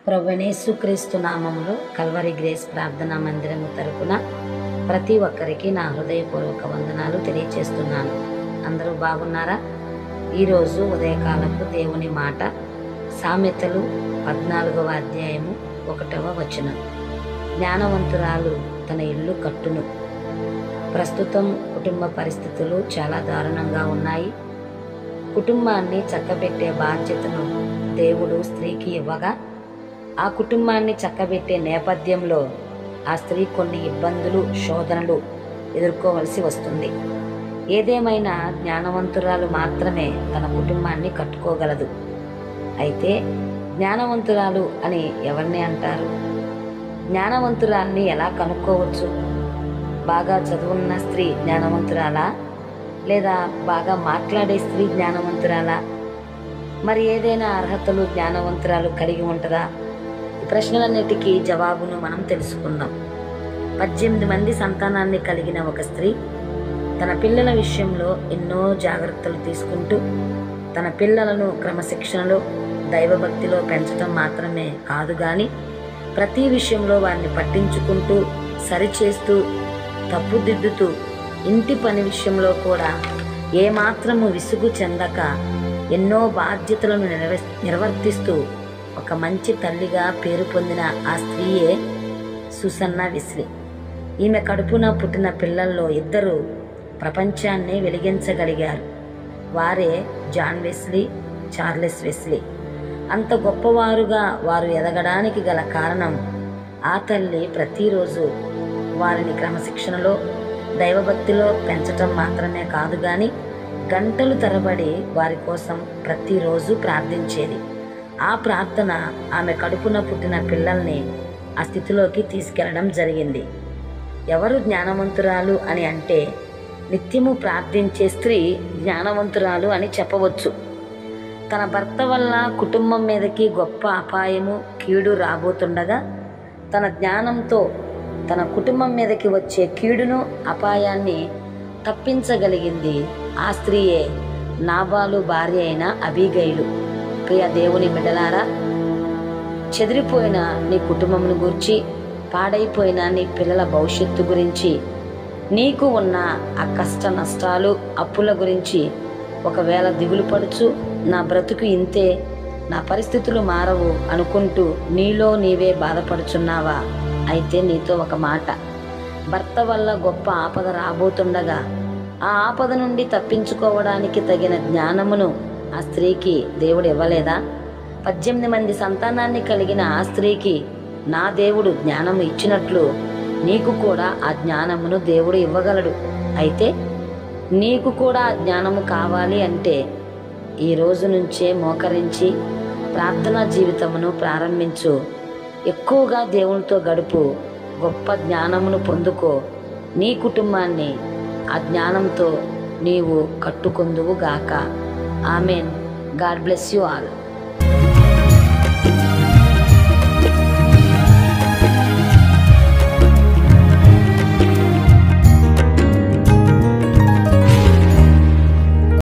ప్రభువైన యేసుక్రీస్తు నామములో కల్వరి గ్రేస్ ప్రార్థనా మందిరము తరపున ప్రతి ఒక్కరికి నా హృదయపూర్వక వందనాలు తెలియచేస్తున్నాను. అందరూ బాగున్నారా? ఈరోజు ఉదయకాలపు దేవుని మాట సామెతలు 14వ అధ్యాయము 1వ వచనం. జ్ఞానవంతురాలు తన ఇల్లు కట్టును. ప్రస్తుతం కుటుంబ పరిస్థితులు చాలా దారుణంగా ఉన్నాయి. కుటుంబాన్ని చక్కబెట్టే బాధ్యతను దేవుడు స్త్రీకి ఇవ్వగా, ఆ కుటుంబాన్ని చక్కబెట్టే నేపథ్యంలో ఆ స్త్రీ కొన్ని ఇబ్బందులు, శోధనలు ఎదుర్కోవలసి వస్తుంది. ఏదేమైనా జ్ఞానవంతురాలు మాత్రమే తన కుటుంబాన్ని కట్టుకోగలదు. అయితే జ్ఞానవంతురాలు అని ఎవరిని అంటారు? జ్ఞానవంతురాల్ని ఎలా కనుక్కోవచ్చు? బాగా చదువున్న స్త్రీ జ్ఞానవంతురాలా, లేదా బాగా మాట్లాడే స్త్రీ జ్ఞానవంతురాలా, మరి ఏదైనా అర్హతలు జ్ఞానవంతురాలు కలిగి ఉంటుందా? ఈ ప్రశ్నలన్నిటికీ జవాబును మనం తెలుసుకుందాం. 18 మంది సంతానాన్ని కలిగిన ఒక స్త్రీ తన పిల్లల విషయంలో ఎన్నో జాగ్రత్తలు తీసుకుంటూ తన పిల్లలను క్రమశిక్షణలో, దైవభక్తిలో పెంచడం మాత్రమే కాదు కానీ ప్రతి విషయంలో వారిని పట్టించుకుంటూ, సరిచేస్తూ, తప్పుదిద్దుతూ, ఇంటి పని విషయంలో కూడా ఏమాత్రము విసుగు చెందక ఎన్నో బాధ్యతలను నిర్వర్తిస్తూ ఒక మంచి తల్లిగా పేరు పొందిన ఆ స్త్రీయే సుసన్నా వెస్లీ. ఈమె కడుపున పుట్టిన పిల్లల్లో 2 ప్రపంచాన్ని వెలిగించగలిగారు. వారే జాన్ వెస్లీ, చార్లెస్ వెస్లీ. అంత గొప్పవారుగా వారు ఎదగడానికి గల కారణం ఆ తల్లి ప్రతిరోజు వారిని క్రమశిక్షణలో, దైవభక్తిలో పెంచటం మాత్రమే కాదు కానీ గంటలు తరబడి వారి కోసం ప్రతిరోజు ప్రార్థించేది. ఆ ప్రార్థన ఆమె కడుపున పుట్టిన పిల్లల్ని ఆ స్థితిలోకి తీసుకెళ్లడం జరిగింది. ఎవరు జ్ఞానవంతురాలు అని అంటే, నిత్యము ప్రార్థించే స్త్రీ జ్ఞానవంతురాలు అని చెప్పవచ్చు. తన భర్త వల్ల కుటుంబం మీదకి గొప్ప అపాయము, కీడు రాబోతుండగా తన జ్ఞానంతో తన కుటుంబం మీదకి వచ్చే కీడును, అపాయాన్ని తప్పించగలిగింది ఆ స్త్రీయే నాబాలు భార్య అయిన అబీగైలు. ప్రియ దేవుని బిడ్డలారా, చెదిరిపోయిన నీ కుటుంబమును గురించి, పాడైపోయిన నీ పిల్లల భవిష్యత్తు గురించి, నీకు ఉన్న ఆ కష్ట నష్టాలు, అప్పుల గురించి ఒకవేళ దిగులు పడుచు, నా బ్రతుకు ఇంతే, నా పరిస్థితులు మారవు అనుకుంటూ నీలో నీవే బాధపడుచున్నావా? అయితే నీతో ఒక మాట. భర్త వల్ల గొప్ప ఆపద రాబోతుండగా ఆ ఆపద నుండి తప్పించుకోవడానికి తగిన జ్ఞానమును ఆ స్త్రీకి దేవుడు ఇవ్వలేదా? 18 మంది సంతానాన్ని కలిగిన ఆ స్త్రీకి నా దేవుడు జ్ఞానము ఇచ్చినట్లు నీకు కూడా ఆ జ్ఞానమును దేవుడు ఇవ్వగలడు. అయితే నీకు కూడా ఆ జ్ఞానము కావాలి అంటే ఈ రోజు నుంచే మోకరించి ప్రార్థనా జీవితమును ప్రారంభించు. ఎక్కువగా దేవునితో గడుపు. గొప్ప జ్ఞానమును పొందుకో. నీ కుటుంబాన్ని ఆ జ్ఞానంతో నీవు కట్టుకొందువు గాక. Amen. God bless you all.